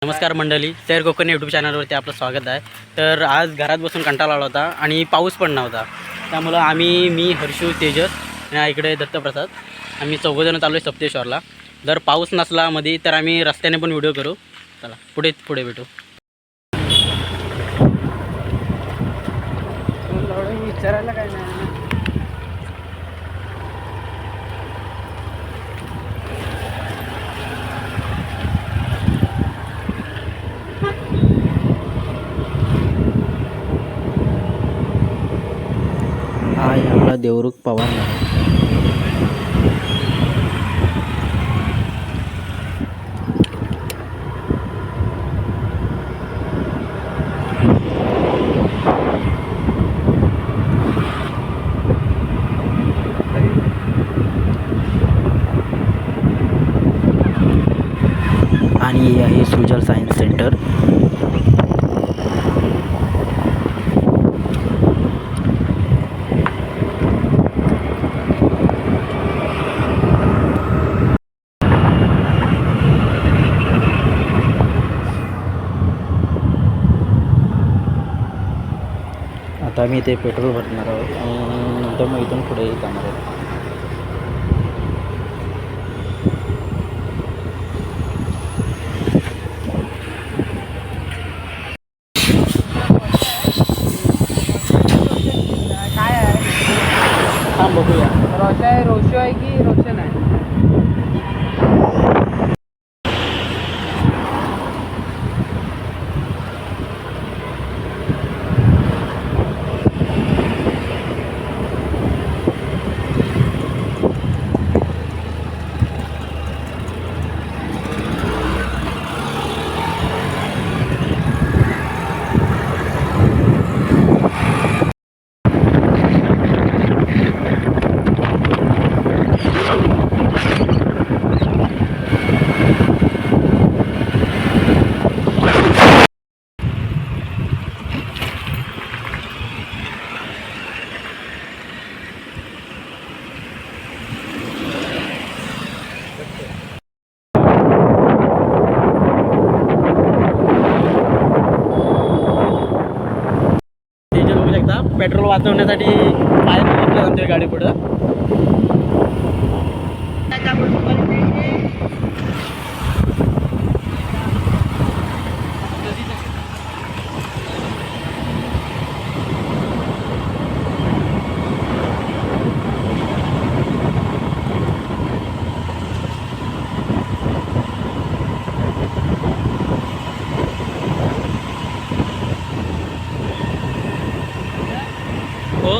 नमस्कार मंडळी, सैर कोकण यूट्यूब चॅनलवरती आपलं स्वागत आहे. तर आज घरात बसून कंटाळा आला होता आणि पाऊस पण नव्हता. त्यामुळं मी हर्षू, तेजस आणि इकडे दत्तप्रसाद आम्ही चौघंजणं चाललो आहे सप्तेश्वरला. जर पाऊस नसला मध्ये तर आम्ही रस्त्याने पण व्हिडिओ करू. चला पुढे भेटू. विचारायला काय नाही. हा आहे आपला देवरुख पवार. आणि हे आहे सृजल सायन्स सेंटर. आता आम्ही इथे पेट्रोल भरणार आहोत आणि नंतर मग इथून पुढे जाणार आहोत. काय आहे? हां बघूया. रोशो आहे की रोशन आहे? पेट्रोल वाचवण्यासाठी बाहेर घेतलं जातोय गाडी पुढं. हो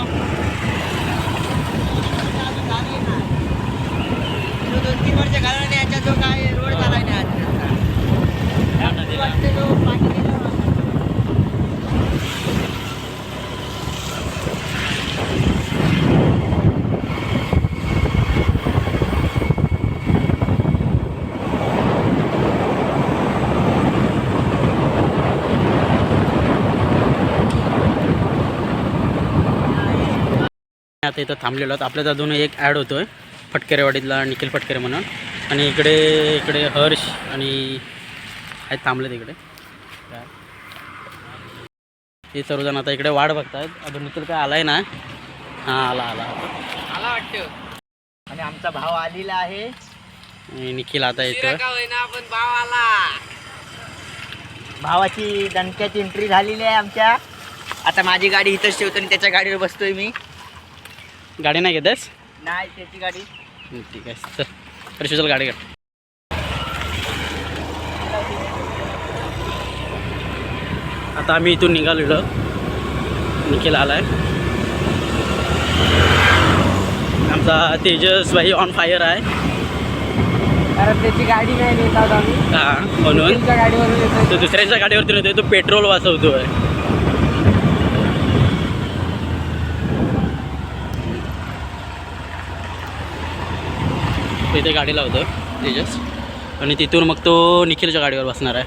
आता इथं थांबलेलो आहोत. आपल्यात अजून एक ॲड होतोय फटकेरेवाडीतला निखिल फटकेरे म्हणून. आणि इकडे हर्ष आणि आहेत थांबले तिकडे. हे सर्वजण आता इकडे वाट बघतायत. अजून निखिल काय आलाय ना? हां आला वाटतं. आणि आमचा भाव आलेला आहे. निखिल आता येतोय. पण भाव आला. भावाची दणक्याची एंट्री झालेली आहे आमच्या. आता माझी गाडी इथंच ठेवतो आणि त्याच्या गाडीवर बसतोय मी. गाडी नाही घेतेस? नाही त्याची गाडी. ठीक आहे चल हर्षूचल गाडी काढ. आता आम्ही इथून निघालेलो. निखिल आलाय. आमचा तेजस भाई ऑन फायर आहे. कारण त्याची गाडी नाही नेत आहोत आम्ही. हां म्हणून गाडीवरून येतो. तो दुसऱ्यांच्या गाडीवरती येतोय. तो पेट्रोल वाचवतोय. इथे गाडी लावतो तेजस आणि तिथून मग तो निखिलच्या गाडीवर बसणार आहे.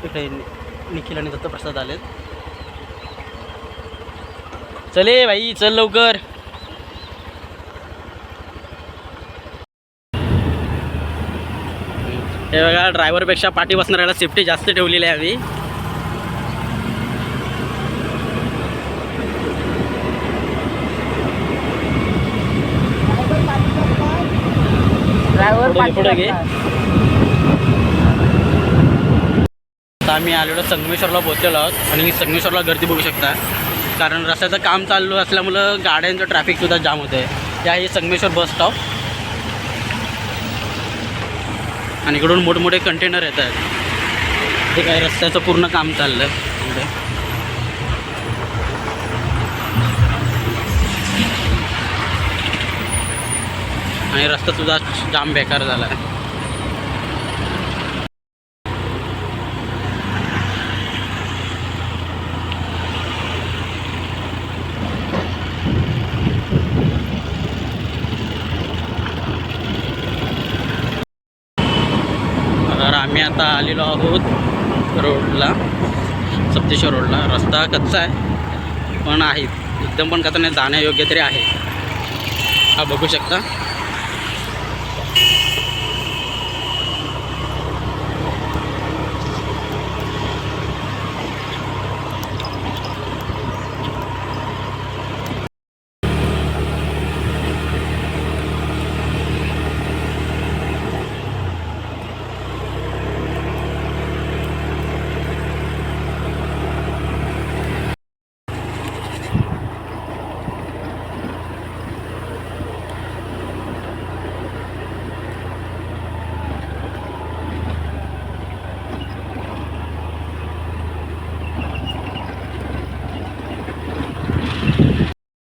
इथे निखिल आणि दत्तप्रसाद आलेत. चले भाई चल लवकर. हे बघा ड्रायव्हरपेक्षा पाठी बसणाऱ्याला सेफ्टी जास्त ठेवलेली आहे आम्ही. पुढे घे. आता आम्ही आलेलो संगमेश्वरला पोहोचलेलो आहोत आणि संगमेश्वरला गर्दी बघू शकता, कारण रस्त्याचं काम चालू असल्यामुळं गाड्यांचं ट्रॅफिकसुद्धा जाम होतं आहे. या हे संगमेश्वर बस स्टॉप आणि इकडून मोठमोठे कंटेनर येत आहेत. हे काय रस्त्याचं पूर्ण काम चाललं आहे. आणि रस्तासुद्धा जाम बेकार झाला आहे. तर आम्ही आता आलेलो आहोत रोडला, सप्तेश्वर रोडला. रस्ता कच्चा आहे पण आहे, एकदम पण कच्चा नाही, जाण्यायोग्य तरी आहे. हा बघू शकता.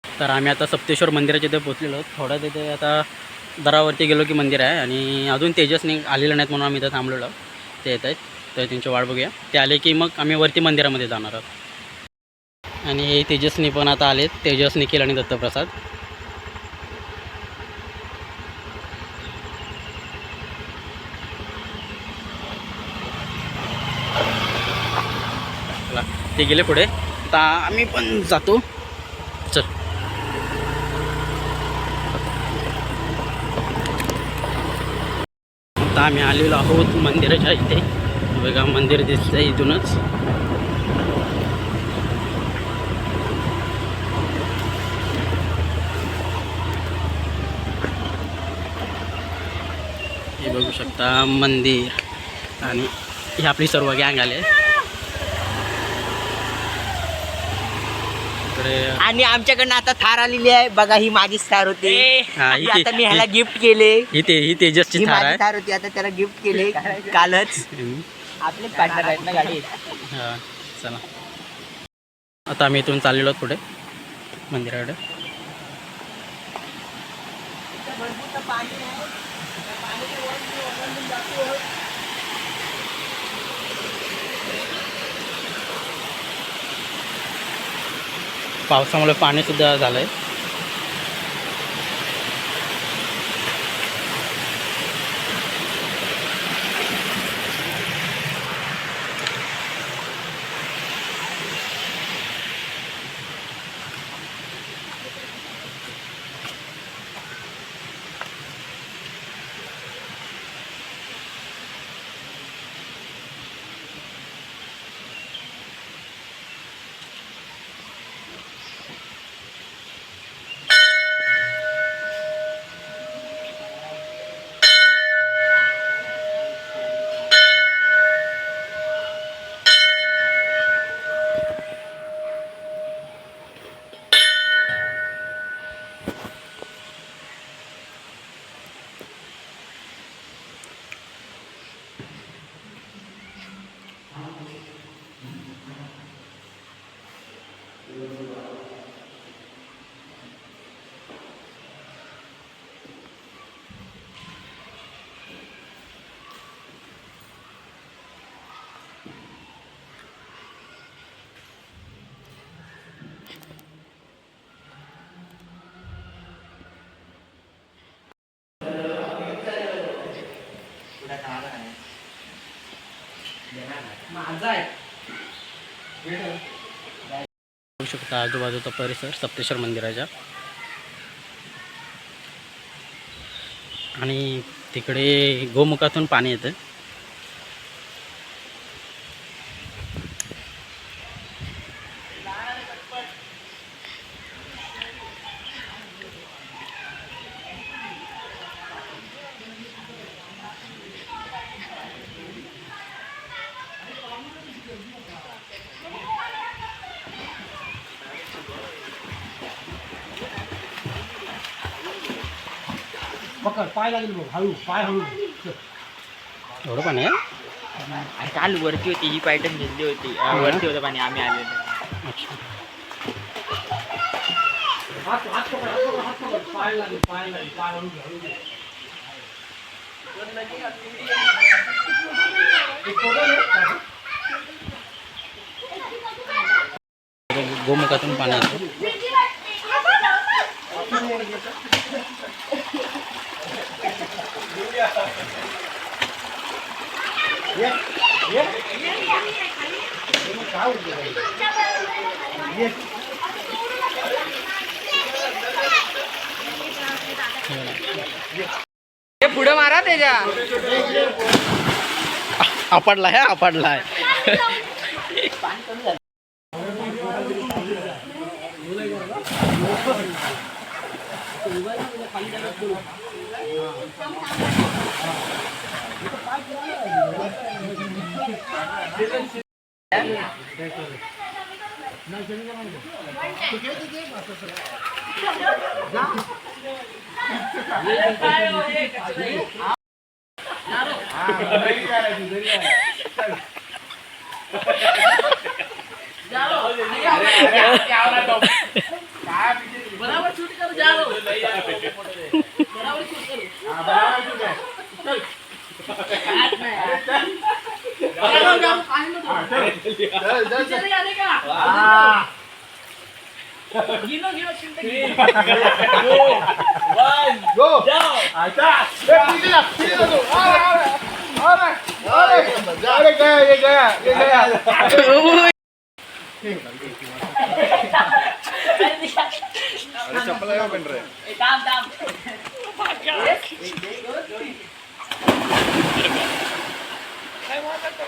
तर आम्ही आता सप्तेश्वर मंदिराच्या इथे पोचलेलो आहोत. थोडं तिथे आता दरावरती गेलो की मंदिर आहे आणि अजून तेजसने आलेलं नाहीत म्हणून आम्ही इथं थांबलेलो आहोत. ते येत आहेत, तर त्यांची वाट बघूया. ते आले की मग आम्ही वरती मंदिरामध्ये जाणार आहोत. आणि हे तेजसनी पण आता आलेत, तेजस, निखिल आणि दत्तप्रसाद. ते गेले पुढे, आता आम्ही पण जातो. चल. आता आम्ही आलेलो आहोत मंदिराच्या इथे. बघा मंदिर दिसतंय इथूनच. हे बघू शकता मंदिर आणि ही आपली सर्व गँग आले. आणि आमच्याकडनं आता थार आलेली आहे बघा. ही माझीच थार होती. आता मी ह्याला गिफ्ट केले. ही तेजसची थार आहे. थार होती, आता त्याला गिफ्ट केले कालच. आपले पार्टनर आहेत ना गाडीत. हां चला. आता आम्ही इथून चाललेलो आहोत पुढे मंदिराकडे. पावसामुळे पाणीसुद्धा झालं आहे. बघू शकता आजूबाजूचा परिसर सप्तेश्वर मंदिराच्या. आणि तिकडे गोमुखातून पाणी येतं. पकड पाय लागेल बघ हळू पाय हळू एवढं पाणी आहे. आणि काल वरती होती ही पॅटर्न घेतली होती वरती होतं पाणी आम्ही आलेलो. अच्छा. हात हात पकड हात पकड हात पकड पाय लागेल पाय हळू घे, हळू घे. गोमुखातून पाणी येतं. पुढे मारा त्याच्या आपडलाय हा आपडलाय.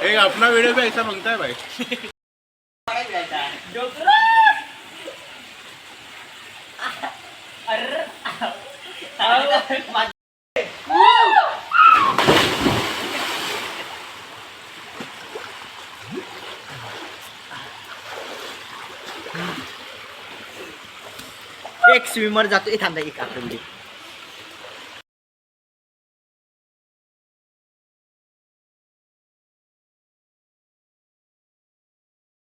एक अपना वीडियो भी ऐसा बनता है भाई. एक स्विमर जातो थांबा एक आपण